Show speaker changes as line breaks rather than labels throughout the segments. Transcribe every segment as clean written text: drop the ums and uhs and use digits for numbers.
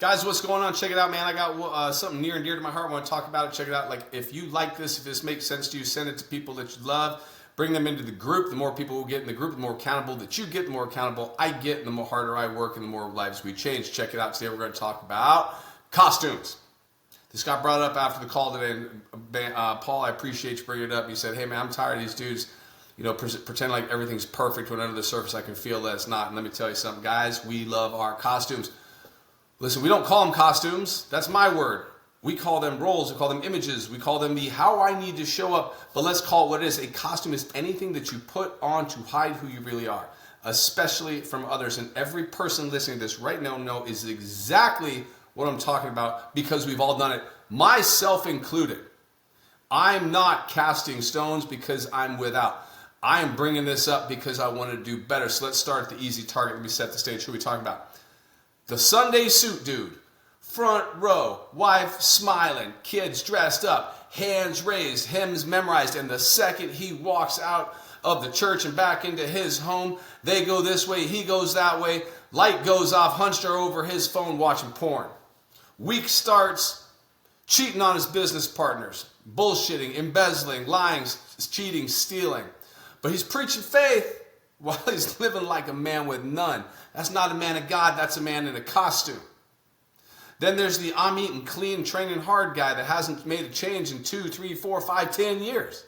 Guys, what's going on? Check it out, man. I got something near and dear to my heart. I want to talk about it. Check it out. Like, if you like this, if this makes sense to you, send it to people that you love. Bring them into the group. The more people who get in the group, the more accountable that you get, the more accountable I get, and the more harder I work, and the more lives we change. Check it out. Today we're going to talk about costumes. This got brought up after the call today. And Paul, I appreciate you bringing it up. He said, hey, man, I'm tired of these dudes, pretend like everything's perfect when under the surface I can feel that it's not. And let me tell you something, guys. We love our costumes. Listen, we don't call them costumes. That's my word. We call them roles. We call them images. We call them the how I need to show up. But let's call it what it is. A costume is anything that you put on to hide who you really are, especially from others. And every person listening to this right now is exactly what I'm talking about, because we've all done it, myself included. I'm not casting stones because I'm without. I am bringing this up because I want to do better. So let's start at the easy target. Let me set the stage. Who are we talking about? The Sunday suit dude. Front row, wife smiling, kids dressed up, hands raised, hymns memorized, and the second he walks out of the church and back into his home, they go this way, he goes that way, light goes off, hunched over his phone watching porn. Week starts, cheating on his business partners, bullshitting, embezzling, lying, cheating, stealing. But he's preaching faith while he's living like a man with none. That's not a man of God, that's a man in a costume. Then there's the I'm eating clean, training hard guy that hasn't made a change in 2, 3, 4, 5, 10 years.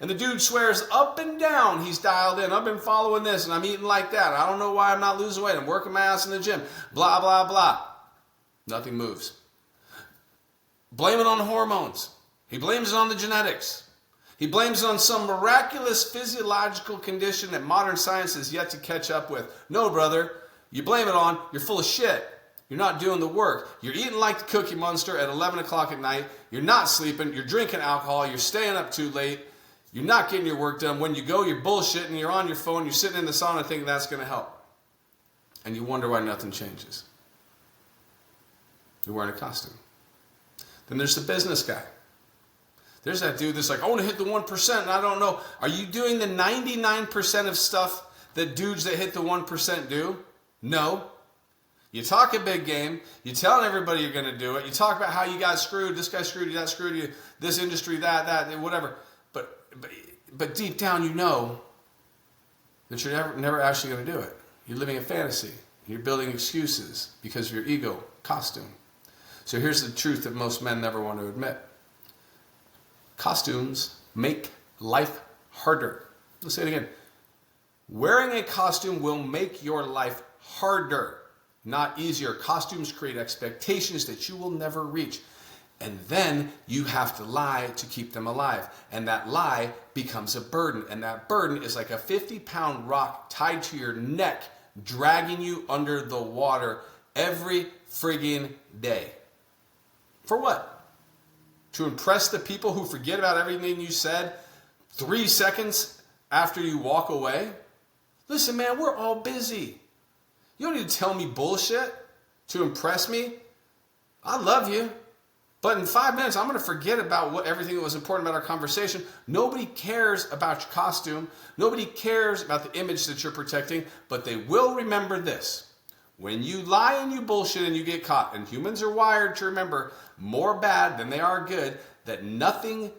And the dude swears up and down he's dialed in. I've been following this and I'm eating like that. I don't know why I'm not losing weight. I'm working my ass in the gym. Blah, blah, blah. Nothing moves. Blame it on the hormones. He blames it on the genetics. He blames it on some miraculous physiological condition that modern science has yet to catch up with. No, brother. You blame it on, you're full of shit. You're not doing the work. You're eating like the Cookie Monster at 11 o'clock at night. You're not sleeping. You're drinking alcohol. You're staying up too late. You're not getting your work done. When you go, you're bullshitting. You're on your phone. You're sitting in the sauna thinking that's going to help. And you wonder why nothing changes. You're wearing a costume. Then there's the business guy. There's that dude that's like, I want to hit the 1%, and I don't know. Are you doing the 99% of stuff that dudes that hit the 1% do? No. You talk a big game. You're telling everybody you're going to do it. You talk about how you got screwed. This guy screwed you. That screwed you. This industry, that, whatever. But deep down, you know that you're never actually going to do it. You're living a fantasy. You're building excuses because of your ego costume. So here's the truth that most men never want to admit. Costumes make life harder. Let's say it again. Wearing a costume will make your life harder, not easier. Costumes create expectations that you will never reach. And then you have to lie to keep them alive. And that lie becomes a burden. And that burden is like a 50-pound rock tied to your neck, dragging you under the water every friggin' day. For what? To impress the people who forget about everything you said 3 seconds after you walk away? Listen, man, we're all busy. You don't need to tell me bullshit to impress me. I love you. But in 5 minutes, I'm going to forget about everything that was important about our conversation. Nobody cares about your costume. Nobody cares about the image that you're protecting. But they will remember this. When you lie and you bullshit and you get caught, and humans are wired to remember more bad than they are good, that nothing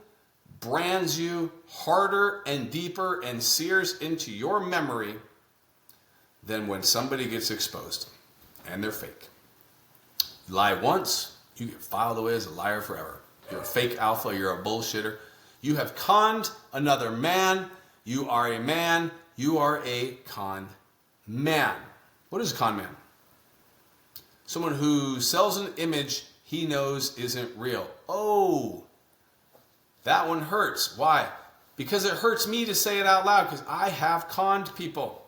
brands you harder and deeper and sears into your memory than when somebody gets exposed and they're fake. You lie once, you get filed away as a liar forever. You're a fake alpha, you're a bullshitter. You have conned another man. You are a man. You are a con man. What is a con man? Someone who sells an image he knows isn't real. Oh, that one hurts. Why? Because it hurts me to say it out loud, because I have conned people.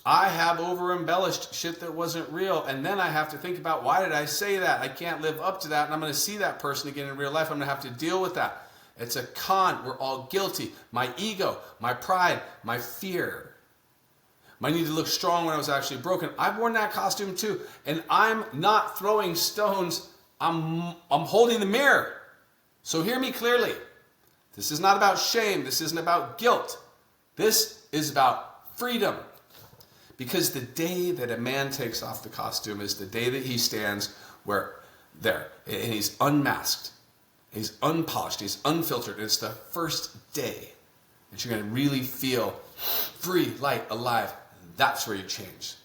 I have over-embellished shit that wasn't real, and then I have to think about, why did I say that? I can't live up to that, and I'm going to see that person again in real life. I'm going to have to deal with that. It's a con. We're all guilty. My ego, my pride, my fear, my need to look strong when I was actually broken. I've worn that costume too, and I'm not throwing stones. I'm holding the mirror. So hear me clearly. This is not about shame. This isn't about guilt. This is about freedom. Because the day that a man takes off the costume is the day that he stands there, and he's unmasked, he's unpolished, he's unfiltered. It's the first day that you're going to really feel free, light, alive. That's where you change.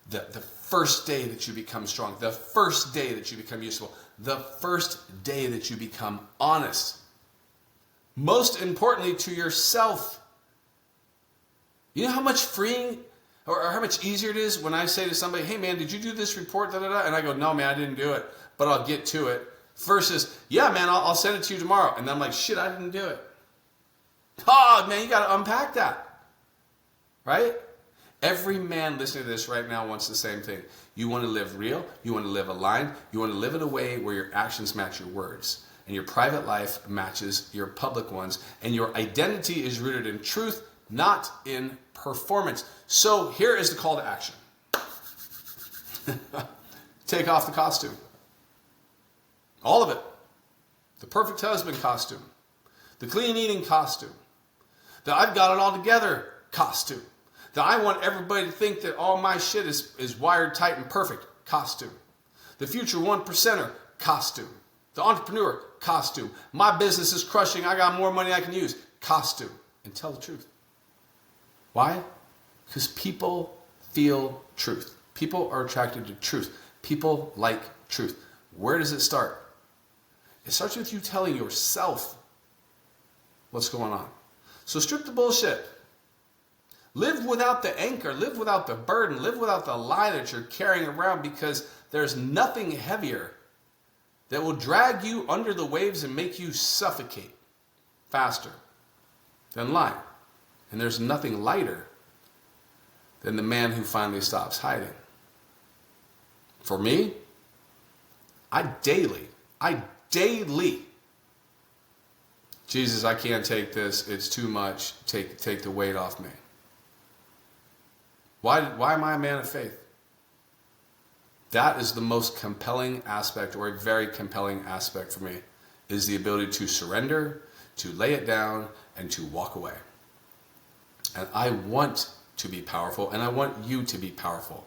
The first day that you become strong, the first day that you become useful, the first day that you become honest. Most importantly, to yourself. You know how much freeing or how much easier it is when I say to somebody, hey man, did you do this report? Da, da, da? And I go, no man, I didn't do it, but I'll get to it. Versus, yeah man, I'll send it to you tomorrow. And I'm like, shit, I didn't do it. Oh man, you got to unpack that. Right? Every man listening to this right now wants the same thing. You want to live real. You want to live aligned. You want to live in a way where your actions match your words. And your private life matches your public ones. And your identity is rooted in truth, not in performance. So here is the call to action. Take off the costume. All of it. The perfect husband costume. The clean eating costume. The I've got it all together costume. The I want everybody to think that all my shit is wired tight and perfect costume. The future 1%er costume. The entrepreneur costume. My business is crushing. I got more money I can use costume. And tell the truth. Why? Because people feel truth. People are attracted to truth. People like truth. Where does it start? It starts with you telling yourself what's going on. So strip the bullshit. Live without the anchor, live without the burden, live without the lie that you're carrying around, because there's nothing heavier that will drag you under the waves and make you suffocate faster than lying. And there's nothing lighter than the man who finally stops hiding. For me, I daily, Jesus, I can't take this, it's too much, take the weight off me. Why am I a man of faith? That is the most compelling aspect, or a very compelling aspect for me, is the ability to surrender, to lay it down, and to walk away. And I want to be powerful, and I want you to be powerful.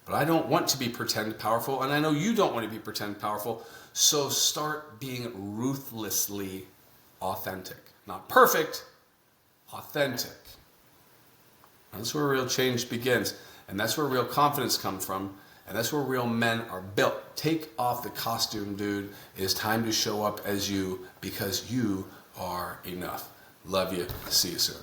But I don't want to be pretend powerful, and I know you don't want to be pretend powerful. So start being ruthlessly authentic. Not perfect, authentic. That's where real change begins. And that's where real confidence comes from. And that's where real men are built. Take off the costume, dude. It is time to show up as you, because you are enough. Love you. See you soon.